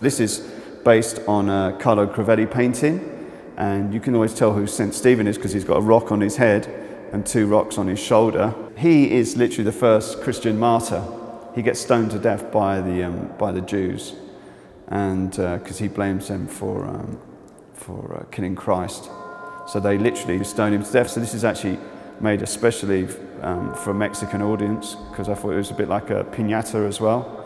This is based on a Carlo Crivelli painting, and you can always tell who St. Stephen is because he's got a rock on his head and 2 rocks on his shoulder. He is literally the first Christian martyr. He gets stoned to death by the Jews, and because he blames them for killing Christ. So they literally stone him to death. So this is actually made especially for a Mexican audience, because I thought it was a bit like a piñata as well.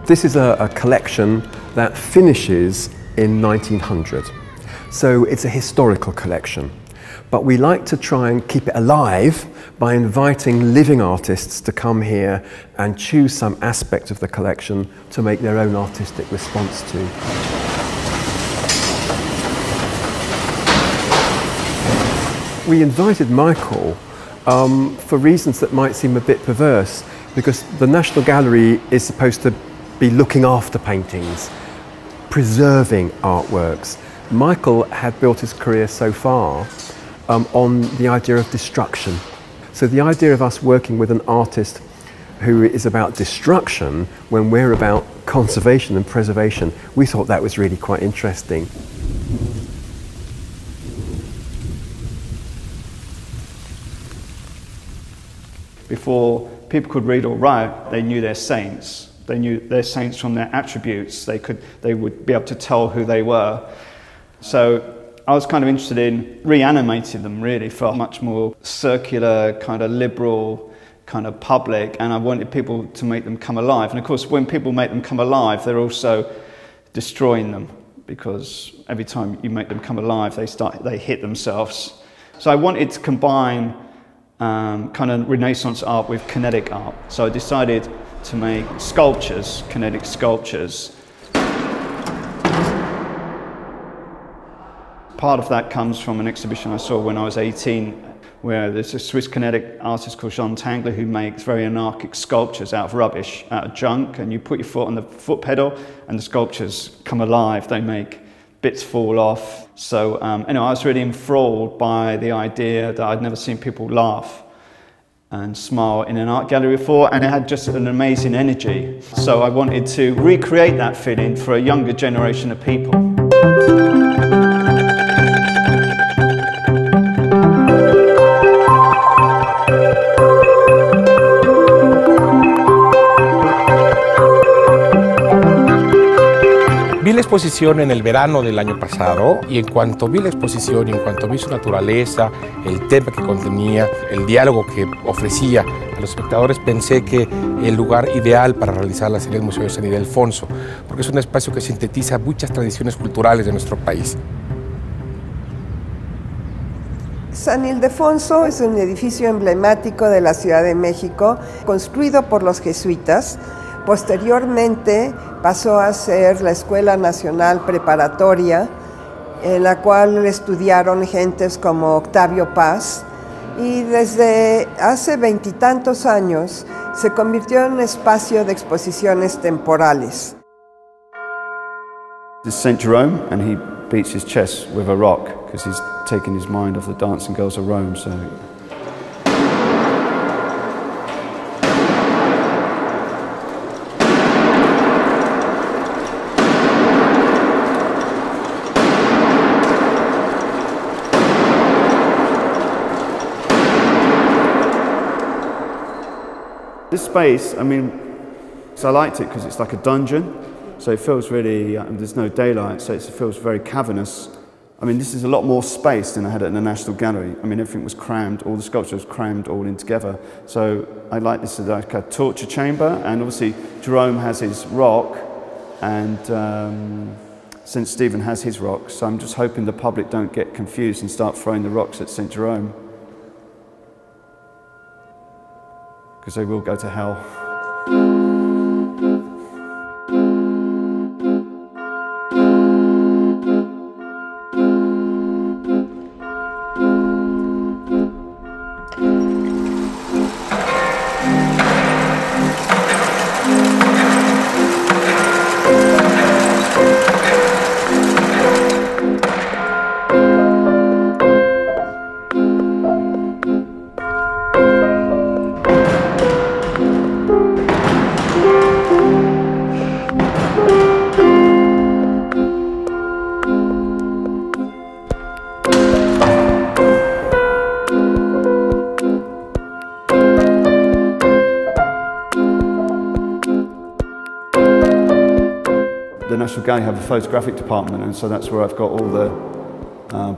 This is a collection that finishes in 1900. So it's a historical collection. But we like to try and keep it alive by inviting living artists to come here and choose some aspect of the collection to make their own artistic response to. We invited Michael for reasons that might seem a bit perverse, because the National Gallery is supposed to be looking after paintings, preserving artworks. Michael had built his career so far on the idea of destruction. So the idea of us working with an artist who is about destruction when we're about conservation and preservation, we thought that was really quite interesting. Before people could read or write, they knew their saints. They knew their saints from their attributes. They would be able to tell who they were. So I was kind of interested in reanimating them really for a much more circular, kind of liberal, kind of public, and I wanted people to make them come alive. And of course, when people make them come alive, they're also destroying them, because every time you make them come alive, they hit themselves. So I wanted to combine kind of Renaissance art with kinetic art. So I decided to make sculptures, kinetic sculptures. Part of that comes from an exhibition I saw when I was 18, where there's a Swiss kinetic artist called Jean Tangler who makes very anarchic sculptures out of rubbish, out of junk, and you put your foot on the foot pedal and the sculptures come alive. They make bits fall off. So anyway, I was really enthralled by the idea that I'd never seen people laugh and smile in an art gallery before, and it had just an amazing energy. So I wanted to recreate that feeling for a younger generation of people. Vi la exposición en el verano del año pasado, y en cuanto vi la exposición y en cuanto vi su naturaleza, el tema que contenía, el diálogo que ofrecía a los espectadores, pensé que el lugar ideal para realizarla sería el Museo de San Ildefonso, porque es un espacio que sintetiza muchas tradiciones culturales de nuestro país. San Ildefonso es un edificio emblemático de la Ciudad de México, construido por los jesuitas. Posteriormente pasó a ser la Escuela Nacional Preparatoria, en la cual estudiaron gentes como Octavio Paz, y desde hace 20 y tantos años se convirtió en un espacio de exposiciones temporales. This is St. Jerome, and he beats his chest with a rock because he's taken his mind off the dancing girls of Rome. So. This space, I mean, so I liked it because it's like a dungeon, so it feels really, there's no daylight, so it feels very cavernous. I mean, this is a lot more space than I had at the National Gallery. I mean, everything was crammed, all the sculptures crammed all in together. So I like this as like a torture chamber, and obviously Jerome has his rock, and St. Stephen has his rocks, so I'm just hoping the public don't get confused and start throwing the rocks at St. Jerome. because they will go to hell. The National Gallery have a photographic department, and so that's where I've got all the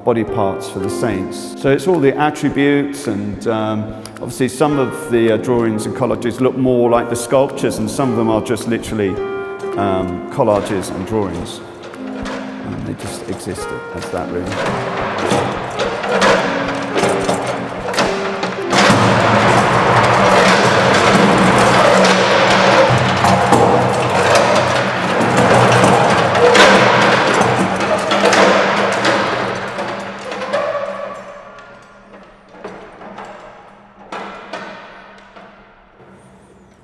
body parts for the saints. So it's all the attributes, and obviously some of the drawings and collages look more like the sculptures, and some of them are just literally collages and drawings. And they just exist as that, really.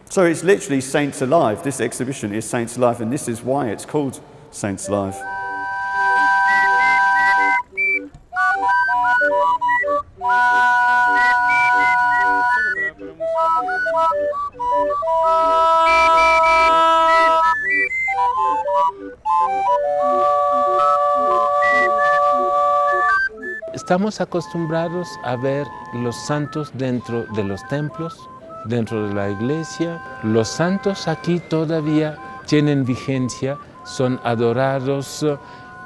So it's literally Saints Alive. This exhibition is Saints Alive, and this is why it's called Saints Alive. Estamos acostumbrados a ver los santos dentro de los templos, dentro de la iglesia. Los santos aquí todavía tienen vigencia, son adorados,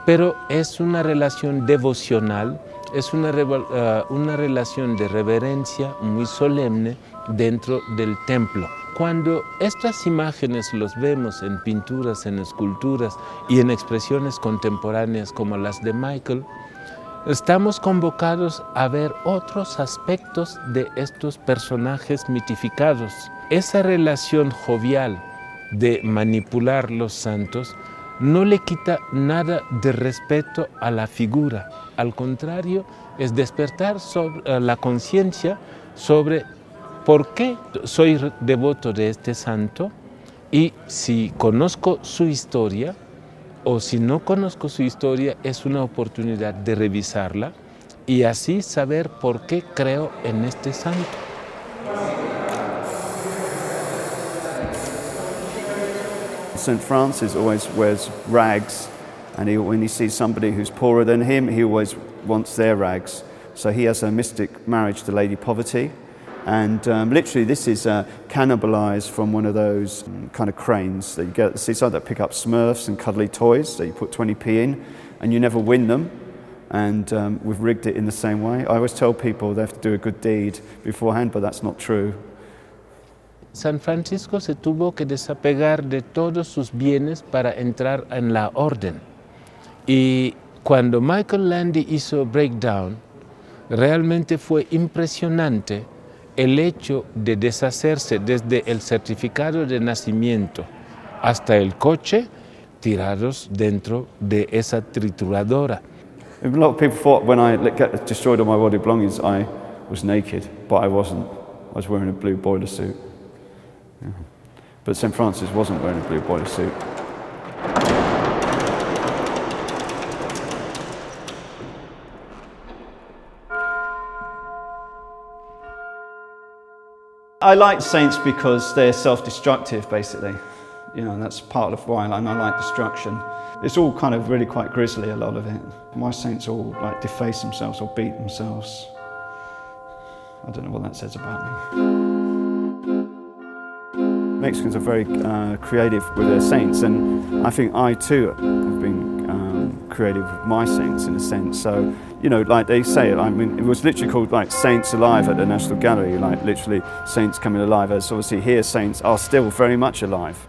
pero es una relación devocional, es una relación de reverencia muy solemne dentro del templo. Cuando estas imágenes los vemos en pinturas, en esculturas y en expresiones contemporáneas como las de Michael, estamos convocados a ver otros aspectos de estos personajes mitificados. Esa relación jovial de manipular los santos no le quita nada de respeto a la figura. Al contrario, es despertar la conciencia sobre por qué soy devoto de este santo, y si conozco su historia, o si no conozco su historia, es una oportunidad de revisarla y así saber por qué creo en este santo. St. Francis always wears rags, and when he sees somebody who's poorer than him, he always wants their rags. So he has a mystic marriage to Lady Poverty. And literally this is cannibalized from one of those kind of cranes that you get at the seaside that pick up Smurfs and cuddly toys that you put 20p in and you never win them. And we've rigged it in the same way. I always tell people they have to do a good deed beforehand, but that's not true. San Francisco se tuvo que desapegar de todos sus bienes para entrar en la orden. Y cuando Michael Landy hizo Breakdown, realmente fue impresionante el hecho de deshacerse desde el certificado de nacimiento hasta el coche tirados dentro de esa trituradora. A lot of people thought when I destroyed all my body belongings I was naked, but I wasn't. I was wearing a blue boiler suit. Yeah. But St. Francis wasn't wearing a blue boiler suit. I like saints because they're self-destructive, basically. You know, that's part of why I like destruction. It's all kind of really quite grisly, a lot of it. My saints all like deface themselves or beat themselves. I don't know what that says about me. Mexicans are very creative with their saints, and I think I too have been creative with my saints in a sense. So, you know, like they say, I mean, it was literally called like Saints Alive at the National Gallery, like literally saints coming alive, as obviously here saints are still very much alive.